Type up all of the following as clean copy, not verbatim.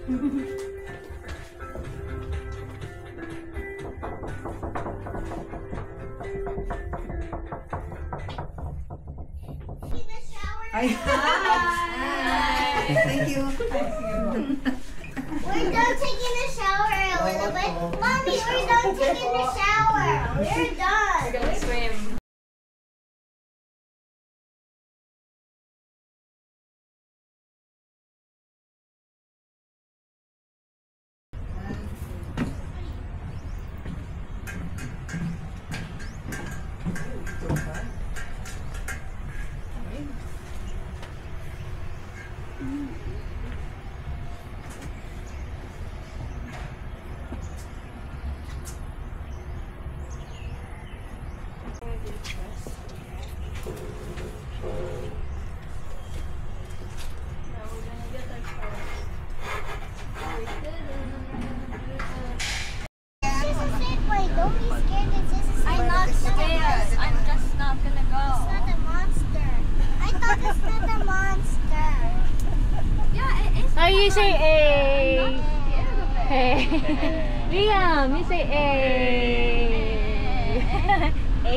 Hi. Thank you. We're done taking a shower, Elizabeth. Mommy, we're done taking the shower. We're done. We're gonna swim. Don't be scared. I'm not scared. I'm just not gonna go. It's not a monster. I thought it's not a monster. Yeah, it is. Oh, you say A. Liam, you say A. A.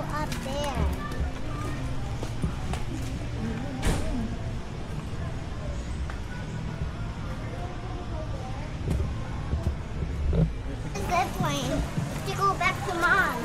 Up there. Zip line to go back to mom.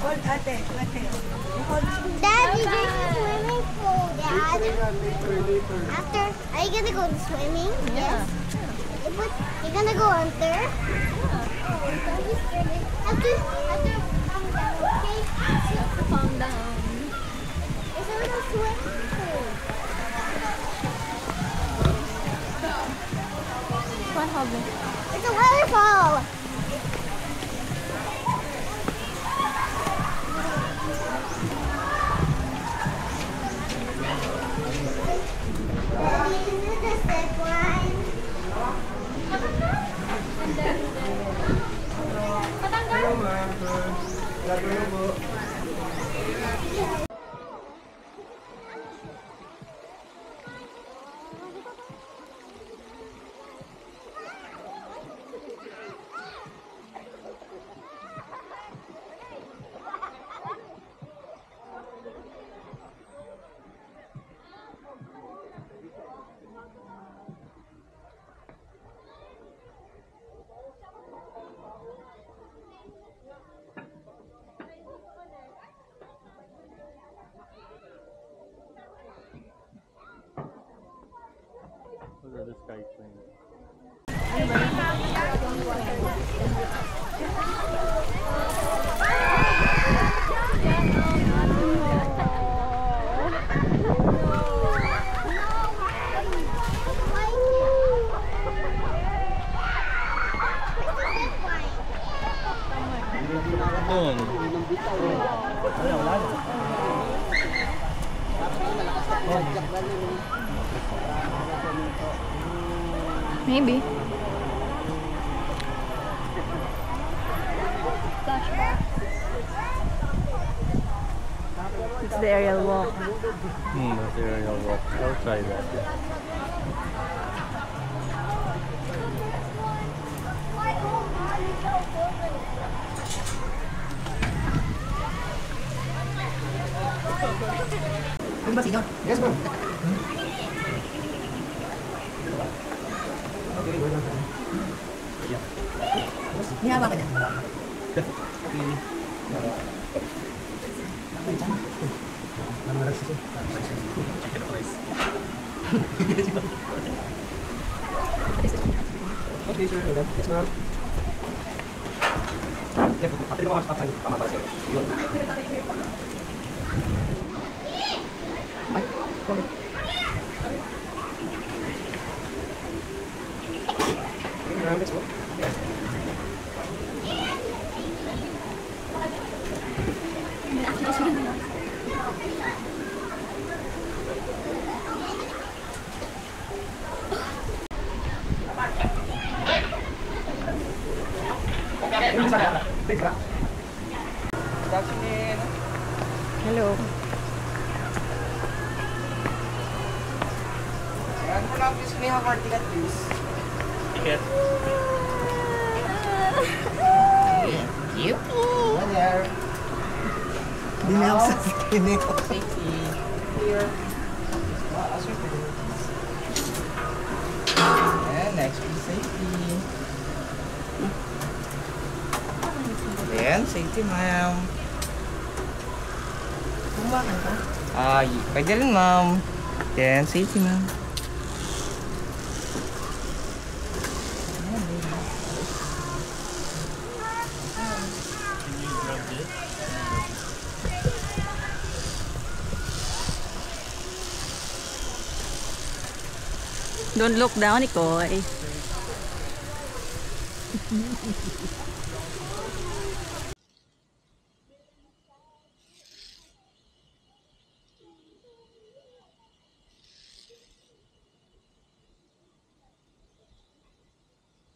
Hold, ate. Daddy, there's a swimming pool, Dad. After, are you gonna go to swimming? Yes. But you're gonna go under? Yeah. Oh, don't be scared. After calm down, okay? Calm down. It's a little swimming pool. What happened? It's a waterfall. Daddy, is it the zip line? Look at this guy playing. Doon. Wala na. Maybe. It's the aerial walk. That's the aerial walk. I'll try that. Yung ba, senyor? Yes, bro. Hinawa ka niya. Okay, sir. Yes, ma'am. Teka. Hello. Ayan mo lang, please. May hawak ticket, please. Yes. Cute. Hi there. Hindi na ako sa skinny ko. Safety. Here. Ask your priorities. And next, please, safety. Ayan, safety, ma'am. Bumakan ka? Pwede rin, ma'am. Ayan, safety, ma'am. Can you grab this? Don't look down, Ikoy.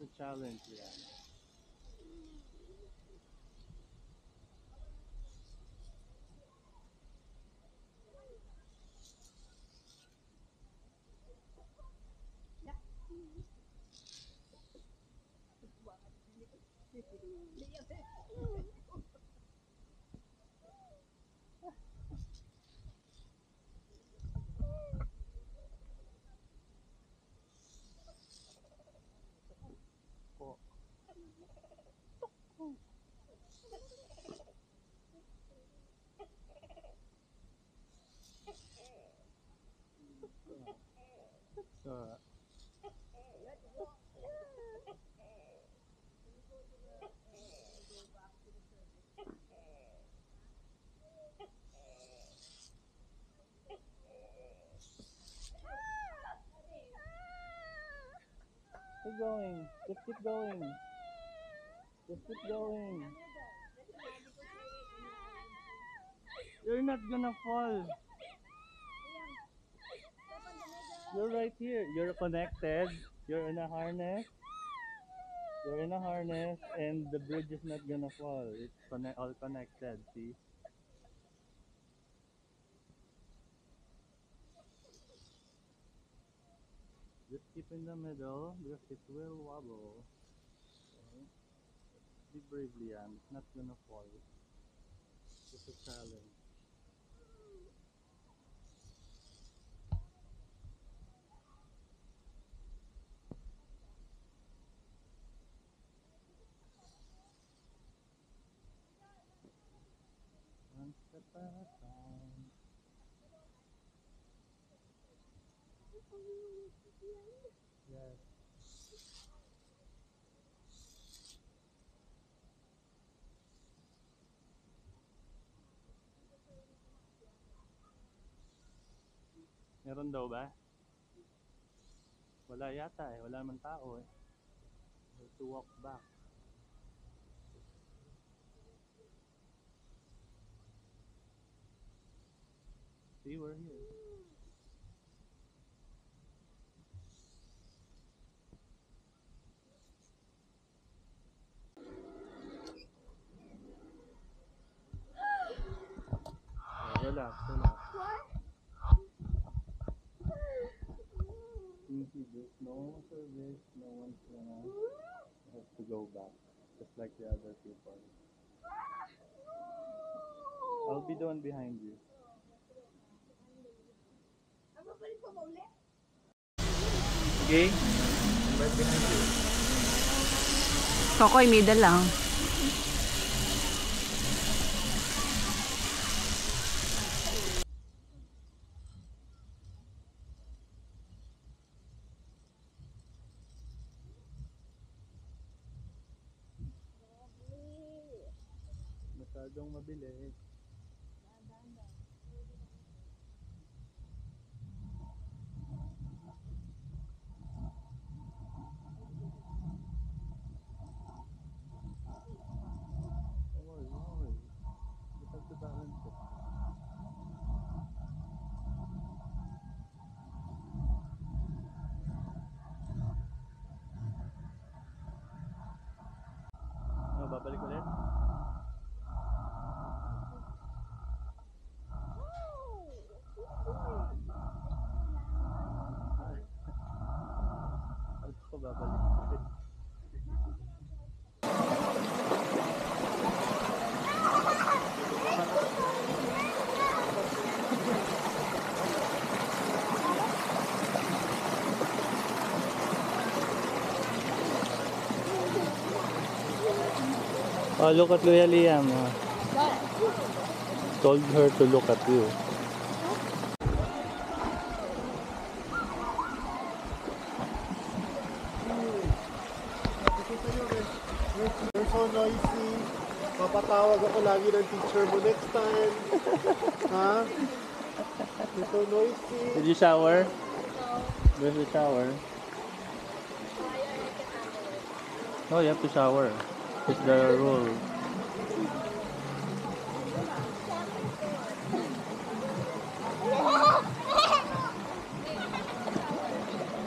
It's a challenge, yeah. So, keep going. Just keep going. Just keep going. You're not gonna fall. You're right here. You're connected. You're in a harness. You're in a harness, and the bridge is not gonna fall. It's all connected. See? Just keep in the middle because it will wobble. Okay? Be brave, Liam. It's not gonna fall. It's a challenge. One step at a time. Yes. Meron daw ba? Wala yata eh. Wala naman tao eh. We have to walk back. See, we're here. Relax, relax. Easy, there's no service, no one's gonna have to go back. Just like the other people. I'll be the one behind you. Okay? I'm right behind you. Kokoy, middle lang. Masyadong mabilis. Don't worry, don't worry. You have to balance it. Ano, babalik ulit? babalik. Oh, look at Kuya Liam. Told her to look at you. You're so noisy. Papatawag ako lagi ng teacher mo next time. Ha? You're so noisy. Did you shower? There's a shower. No, you have to shower. It's the rule.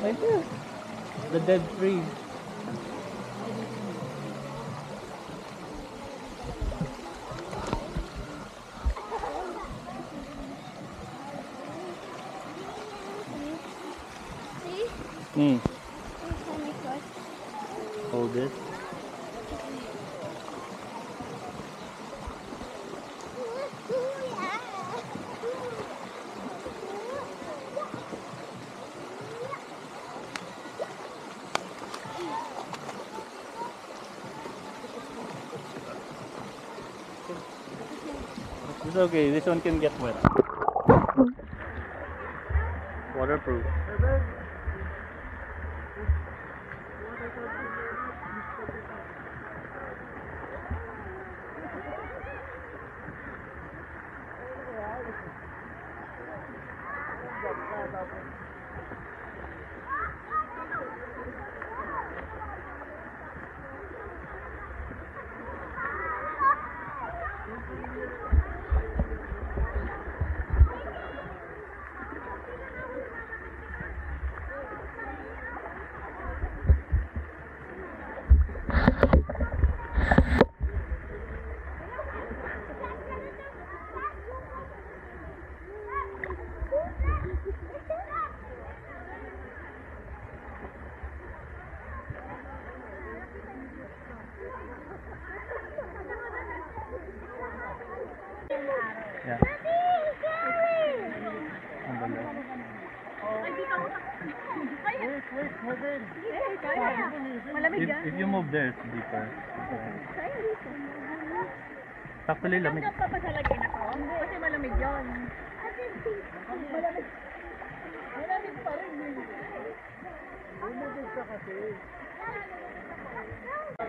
Right there. The dead tree. See? Hmm. Hold it. It's okay, this one can get wet. Waterproof. Yeah. If you move there, it's deeper. Actually, lamig. Papasalagin ako. Kasi malamig yun. Malamig. Malamig pa rin yun.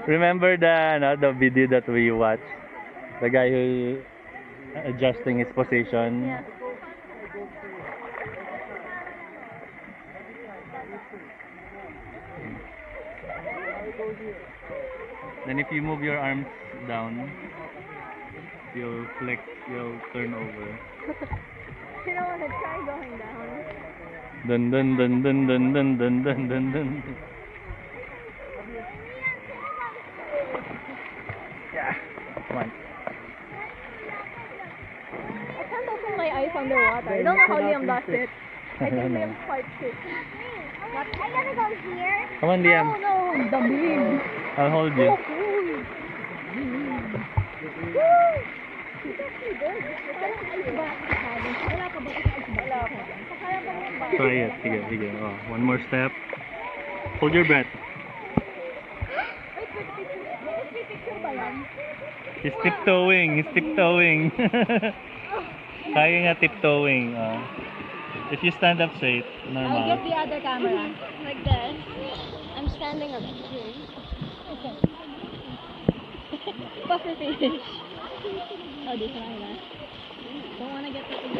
Remember the video that we watched? The guy who adjusting his position. Yeah. Then if you move your arms down, you'll flex, you'll turn over. You don't want to try going down. Dun dun dun dun dun dun dun dun dun dun. Yeah, come on. I can't open my eyes underwater. I don't know how Liam does it. I think Liam's quite sick. I gotta go here. Come on, Liam. Oh no, the beam. I'll hold you. Oh, cool. It's actually good. Parang ice bath. Wala ka ba sa ice bath? Wala ka. Kaya pa rin ba? Try it. Sige, sige. Oh, one more step. Hold your breath. Wait, picture ba yan? He's tiptoeing. He's tiptoeing. Kaya nga tiptoeing. If you stand up straight, I'll normal. get the other camera. Like this. I'm standing up here. Puffer fish. Oh, this one, huh? Don't wanna get the thing.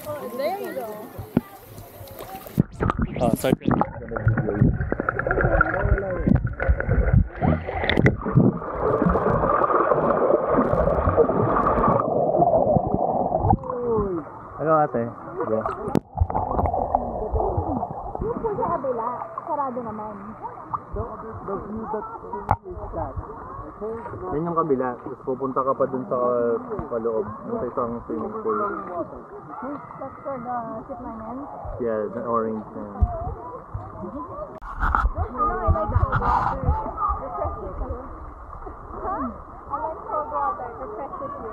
Oh, there you go. Oh, start. Ano ate? Sige. Yung po sa kabila, sarado naman. The view that is that. Okay? Yan yung kabila. Tapos pupunta ka pa dun sa kaloob. Sa isang swimming pool. That's for the zipline. Yeah, the orange na yan. I like cold water. Refreshes you. Huh? I like cold water. Refreshes you.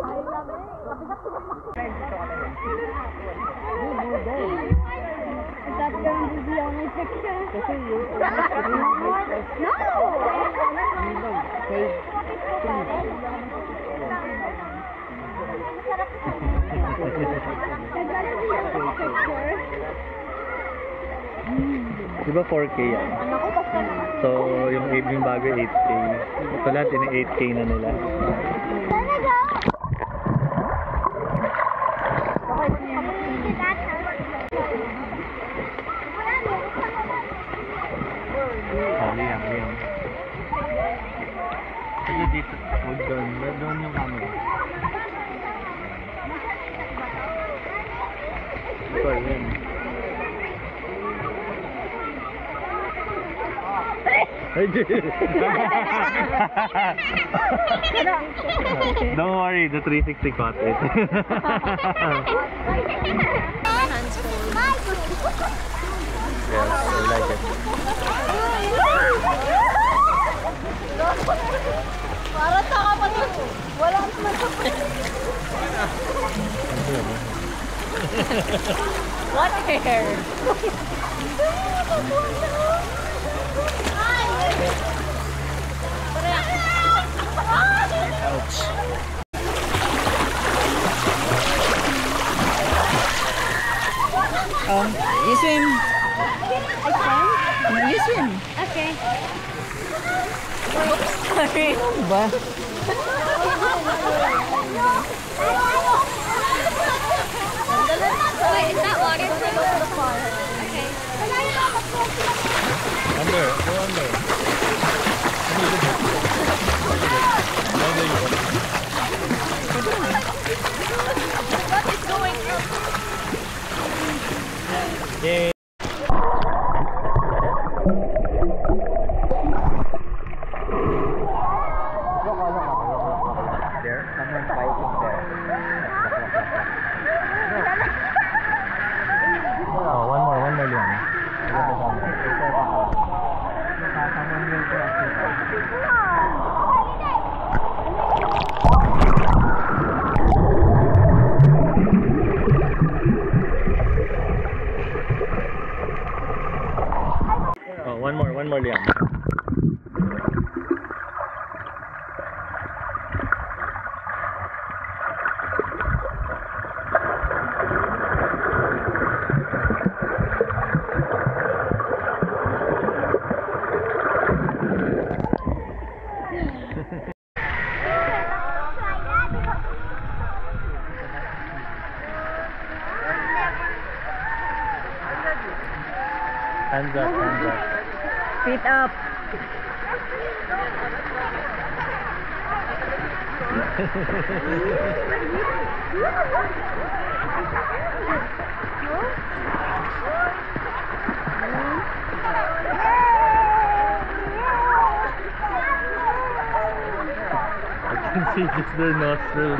Spider-Man. I love it. Is that going to be the only picture? Diba 4K yan? So, yung bago 8K. Ito lahat, 8K na nila. Liam. Sige dito. Huwag doon. Doon yung camera. Ito, yun. Don't worry, the 360 caught it. Yes, I like it. Para sa kapatid. Wala naman sa What hair? You swim. You swim. Okay. Sorry. Ba? Wait, is that waterproof? Okay. Under, go under. What is going on? Yay! There, someone fighting there. Oh, one more Liam. Oh, one more Liam. Hands up. Feet up. I can see just their nostrils.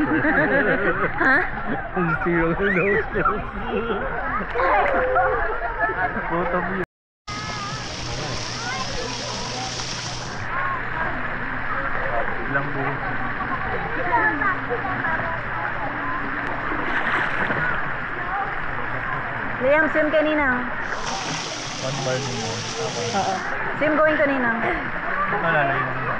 Huh? I can see all their nostrils. Both of you. Ilang buhos. Liam, swim ka ninang. One bar more. Oo. Swim going to ninang. Malalayo na.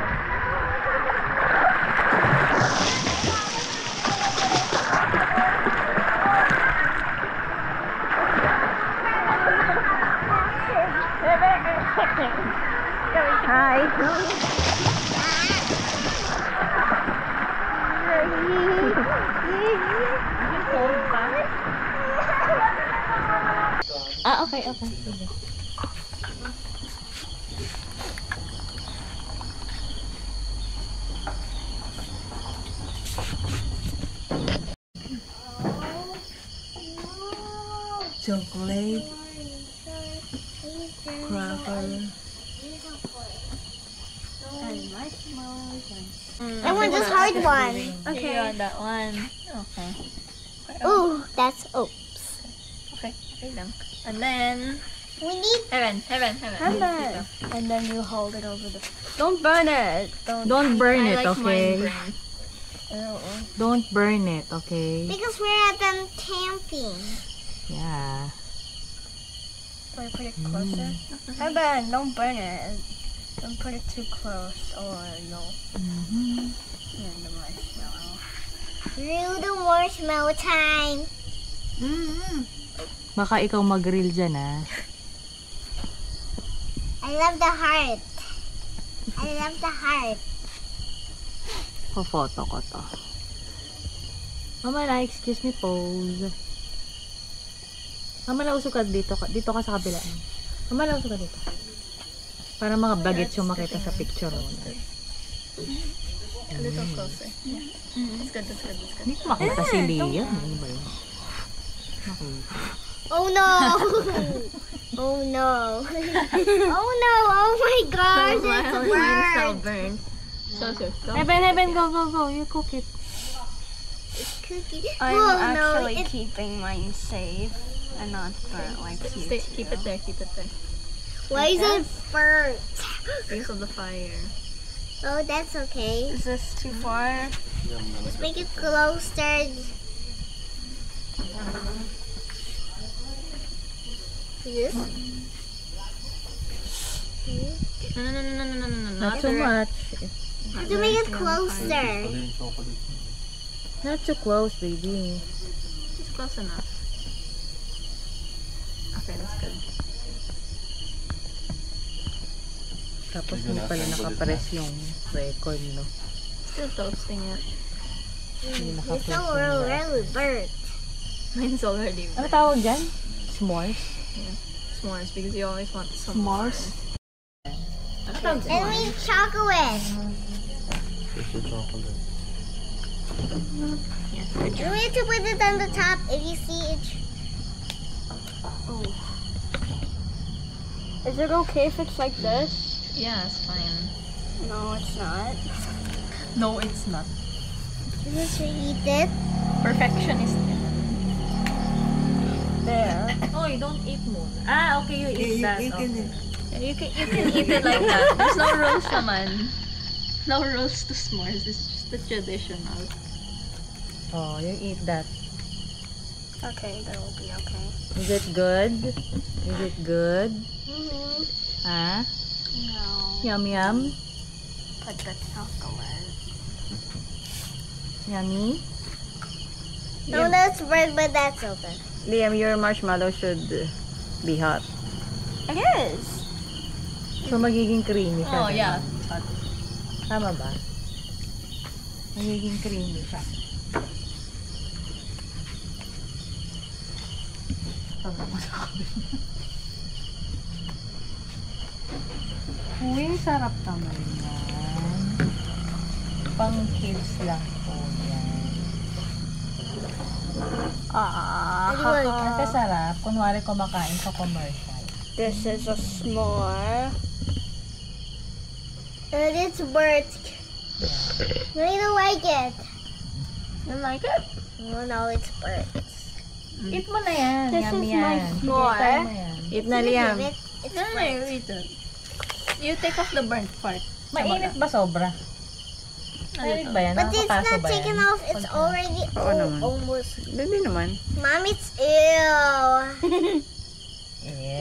Hi. Okay. Sige. Chocolate, cracker. And marshmallows and... I want this hard one. Okay. You want that one. Okay. Ooh, that's oops. Okay. Okay lang. And then... We need Heaven. And then you hold it over the... Don't burn it! Don't burn I it, like okay? mine burnt. Don't burn it, okay? because we're at them camping. Yeah. Or put it closer. Heaven, don't burn it. Don't put it too close or no. Yeah, the marshmallow. Through the marshmallow time. Baka ikaw mag-grill dyan, ah. I love the heart. I love the heart. Photo ko to. Mama na, excuse me, pose. Mama na, usog ka dito. Dito ka sa kabila. Mama na, usog ka dito. Para mga bagets yung makita sa picture mo. A little closer. Yeah. That's good. Hindi ko makita si Leah. Ano ba yun? Makita. Oh no! Oh no! Oh no! Oh my gosh! It's So burnt. burnt. So. Heaven, go. You cook it. Cookie. I'm Oh actually no! keeping mine safe and not burnt like you. Keep it there. Why is it burnt? Because of the fire. Oh, that's okay. Is this too far? Let's make it closer. This? No. Not too much. Have to make it closer. Not too close, baby. It's close enough. Okay, that's good. Tapos hindi pala nakapress yung record, no? Still toasting it. Hindi It's nakapress so yung really burnt. Mine's already Ano burnt. tawag dyan? S'mores? S'mores, because you always want some S'mores? Ano tawag dyan? And we need chocolate. You need to put it on the top if you see it. Is it okay if it's like this? Yeah, it's fine. No, it's not. No, it's not. Just eat it. Perfectionist. There. Oy, don't eat mo. Ah, okay, you eat that. Okay. You can eat it like that. There's no rules naman. No rules to s'mores. It's just the traditional. Oh, you eat that. Okay, that will be okay. Is it good? Is it good? Ah? No. Yum. Put the chocolate. Yummy? No, that's burnt, but that's open. Liam, your marshmallow should be hot. It is. So, magiging creamy siya. Oh, diba? yeah. Tama ba? Magiging creamy siya. Tama ko sa kabila. Uy, sarap naman yan. Pang kids lang po yan. Ate sarap. Kunwari kumakain sa commercial. This is a s'more. And it's burnt. I don't like it. You like it? Oh no, it's burnt. Eat mo na yan. This Yummy is my yan. s'more. Try mo yan. Eat na, Liam. It's No, burnt. you eat it. You take off the burnt part. Mainit ba sobra? A Mainit little. ba yan? But it's Nakakapaso not ba yan? taken off. It's already naman. almost. Hindi naman. Mom, it's ew. Yeah.